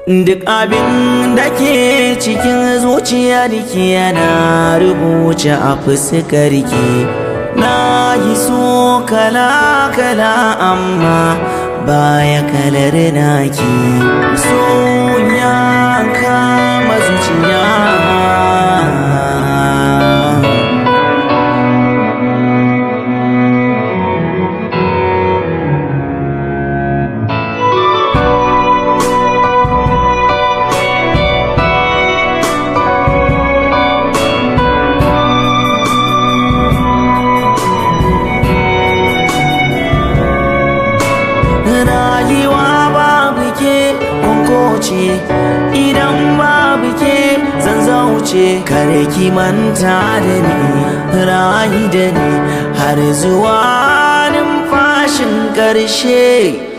Duk abin da ke cikin zuciyarki yana rubuce a fuskarki. Na yi so kala-kala amma baya kalar naki. So ya kama zuciya. Rayuwa babu ke kunkoce, idan babu ke zan zauce. Kare ki manta da ni, rayu da ni har zuwa numfashin ƙarshe.